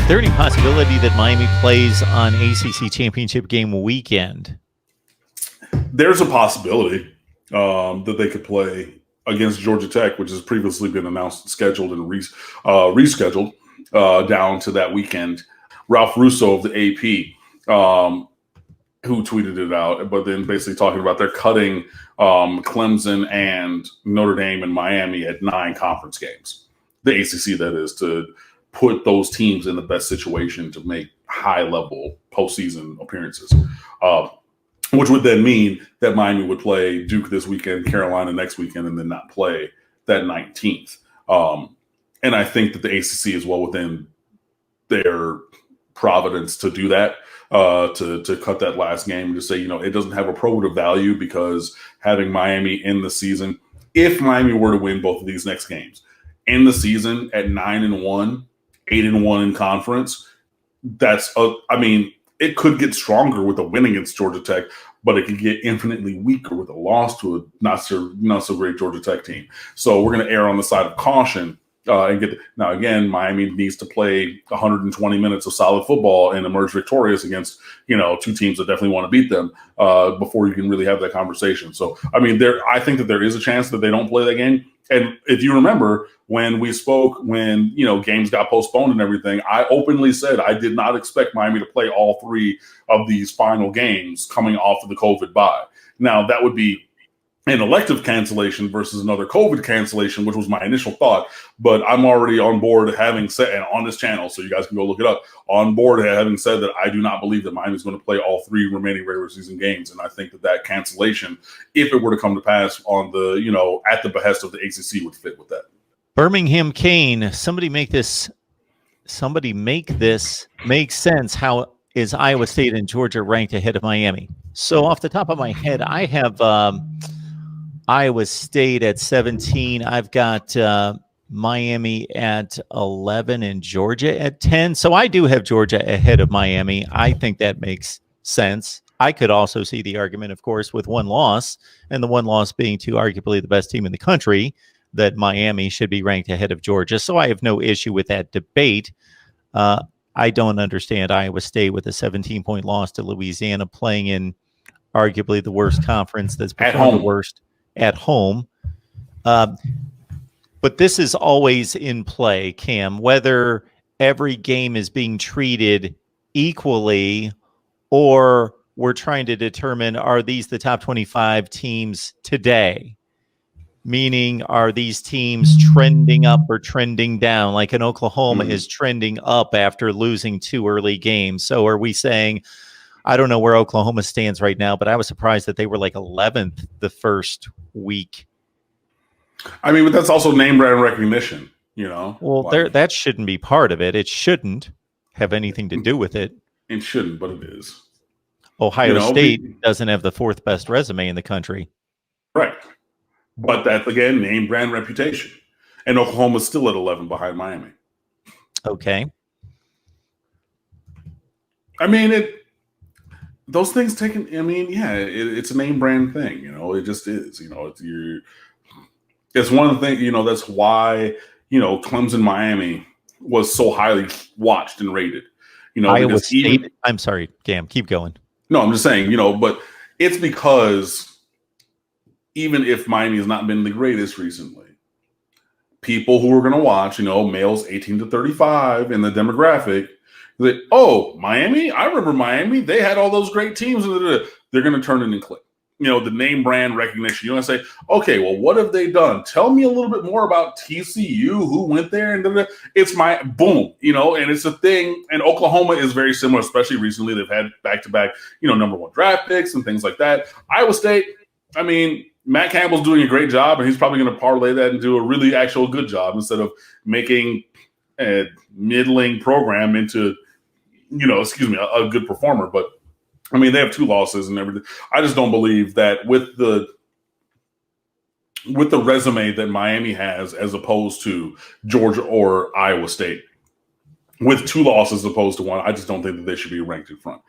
there any possibility that Miami plays on ACC championship game weekend? There's a possibility that they could play against Georgia Tech, which has previously been announced, scheduled, and rescheduled down to that weekend. Ralph Russo of the AP, who tweeted it out, but then basically talking about they're cutting Clemson and Notre Dame and Miami at 9 conference games. The ACC, that is, to put those teams in the best situation to make high-level postseason appearances. Which would then mean that Miami would play Duke this weekend, Carolina next weekend, and then not play that 19th. And I think that the ACC is well within their providence to do that, to cut that last game and to say, it doesn't have a probative value because having Miami in the season, if Miami were to win both of these next games, in the season at 9-1, 8-1 in conference, it could get stronger with a win against Georgia Tech, but it could get infinitely weaker with a loss to a not so great Georgia Tech team. So we're going to err on the side of caution and now again, Miami needs to play 120 minutes of solid football and emerge victorious against two teams that definitely want to beat them before you can really have that conversation. So I think that there is a chance that they don't play that game. And if you remember when we spoke, when games got postponed and everything, I openly said I did not expect Miami to play all 3 of these final games coming off of the COVID bye. Now that would be an elective cancellation versus another COVID cancellation, which was my initial thought. But I'm already on board having said, and on this channel, so you guys can go look it up, on board having said that I do not believe that Miami is going to play all 3 remaining regular season games. And I think that cancellation, if it were to come to pass on the, at the behest of the ACC, would fit with that. Birmingham Kane, somebody make this make sense. How is Iowa State and Georgia ranked ahead of Miami? So off the top of my head, I have Iowa State at 17. I've got Miami at 11 and Georgia at 10. So I do have Georgia ahead of Miami. I think that makes sense. I could also see the argument, of course, with one loss, and the one loss being to arguably the best team in the country, that Miami should be ranked ahead of Georgia. So I have no issue with that debate. I don't understand Iowa State with a 17-point loss to Louisiana, playing in arguably the worst conference that's performed the worst at home. But this is always in play, Cam, whether every game is being treated equally or we're trying to determine, are these the top 25 teams today? Meaning, are these teams trending up or trending down? Like an Oklahoma is trending up after losing 2 early games. So are we saying, I don't know where Oklahoma stands right now, but I was surprised that they were like 11th the first week. But that's also name brand recognition, Well, that shouldn't be part of it. It shouldn't have anything to do with it. It shouldn't, but it is. Ohio State doesn't have the 4th best resume in the country. Right. But that's, again, name brand reputation. And Oklahoma's still at 11 behind Miami. Okay. Those things taken, it's a name brand thing, it just is, it's one of the things, that's why, Clemson, Miami was so highly watched and rated, Iowa State, I'm sorry, Cam, keep going. No, I'm just saying, but it's because even if Miami has not been the greatest recently, people who are going to watch, males 18 to 35 in the demographic, Miami? I remember Miami. They had all those great teams. They're going to turn it and click. The name brand recognition. You're going to say, okay, well, what have they done? Tell me a little bit more about TCU, who went there. And it's my boom, and it's a thing. And Oklahoma is very similar, especially recently. They've had back-to-back, number 1 draft picks and things like that. Iowa State, Matt Campbell's doing a great job, and he's probably going to parlay that and do a really actual good job instead of making a middling program into, a good performer. But they have 2 losses and everything. I just don't believe that with the resume that Miami has, as opposed to Georgia or Iowa State, with 2 losses as opposed to 1, I just don't think that they should be ranked in front.